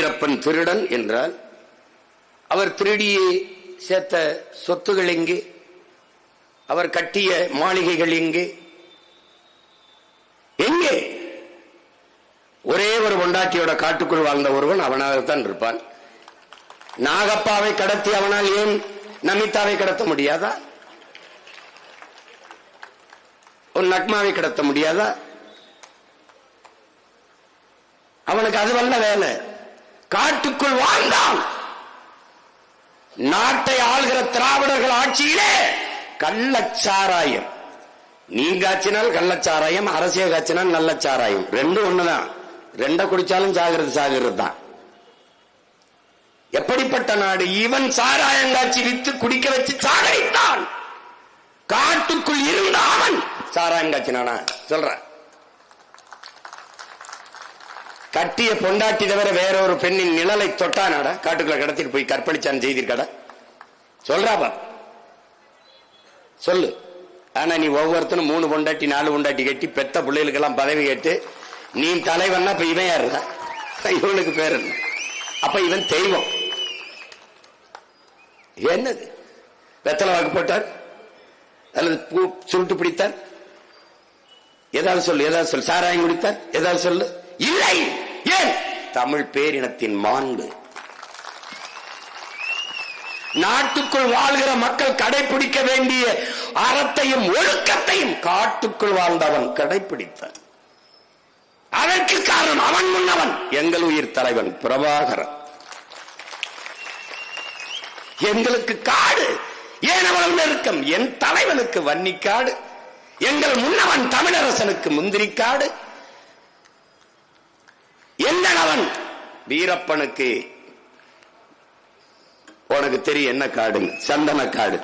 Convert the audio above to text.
வீரப்பன் திருடன் என்றால் அவர் திருடியே சேர்த்த சொத்துகள் எங்கே? அவர் கட்டிய மாளிகைகள் எங்கே? எங்கே? ஒரே ஒரு பொண்டாட்டியோட காட்டுக்குள் வாழ்ந்த ஒருவன் அவனாகத்தான் இருப்பான். நாகப்பாவை கடத்தி அவனால் ஏன் நமிதாவை கடத்த முடியாதா? ஒரு நக்மாவை கடத்த முடியாதா? அவனுக்கு அது வல்ல வேலை. காட்டுக்குள் வாழ்ந்தான். நாட்டை ஆள்கிற திராவிடர்கள் ஆட்சியிலே கள்ளச்சாராயம். நீங்க ஆச்சினால் கள்ளச்சாராயம், அரசியல் காய்ச்சினால் நல்ல சாராயம், ரெண்டும் ஒண்ணுதான். ரெண்ட குடிச்சாலும் சாகிறது தான். எப்படிப்பட்ட நாடு? இவன் சாராயம் காட்சி வித்து குடிக்க வச்சு சாகரித்தான். காட்டுக்குள் இருந்த அவன் சாராயம் காய்ச்சினானா? சொல்ற கட்டிய பொண்டாட்டி தவிர வேற ஒரு பெண்ணின் நிழலை தொட்டானாடா? காட்டுக்குள்ள கடத்திட்டு போய் கற்பழிச்சான் செய்திருக்கடா? சொல்றாப்பா, சொல்லு. ஆனா நீ ஒவ்வொருத்தனும் 3 பொண்டாட்டி 4 பொண்டாட்டி கட்டி பெத்த பிள்ளைகளுக்கெல்லாம் பதவி கேட்டு நீ தலைவன்னா இப்ப இவன் யாருடா? இவனுக்கு பேர் என்ன? அப்ப இவன் தெய்வம். என்னது? வெத்தலை வாக்கு போட்டார் அல்லது பூ சுருட்டு பிடித்தார்? ஏதாவது சொல்லு, ஏதாவது சொல்லு. சாராயம் குடித்தார்? ஏதாவது சொல்லு. இல்லை. ஏன்? தமிழ் பேரினத்தின் மாண்பு. நாட்டுக்குள் வாழ்கிற மக்கள் கடைபிடிக்க வேண்டிய அறத்தையும் ஒழுக்கத்தையும் காட்டுக்குள் வாழ்ந்தவன் கடைபிடித்தான். அதற்கு காரணம் அவன் முன்னவன் எங்கள் உயிர் தலைவன் பிரபாகரன். எங்களுக்கு காடு ஏன் அவ்வளவு நெருக்கம்? என் தலைவனுக்கு வன்னிக்காடு, எங்கள் முன்னவன் தமிழரசனுக்கு முந்திரிக்காடு, எந்தவன் வீரப்பனுக்கு உனக்கு தெரியும் என்ன காடு? சந்தன காடு.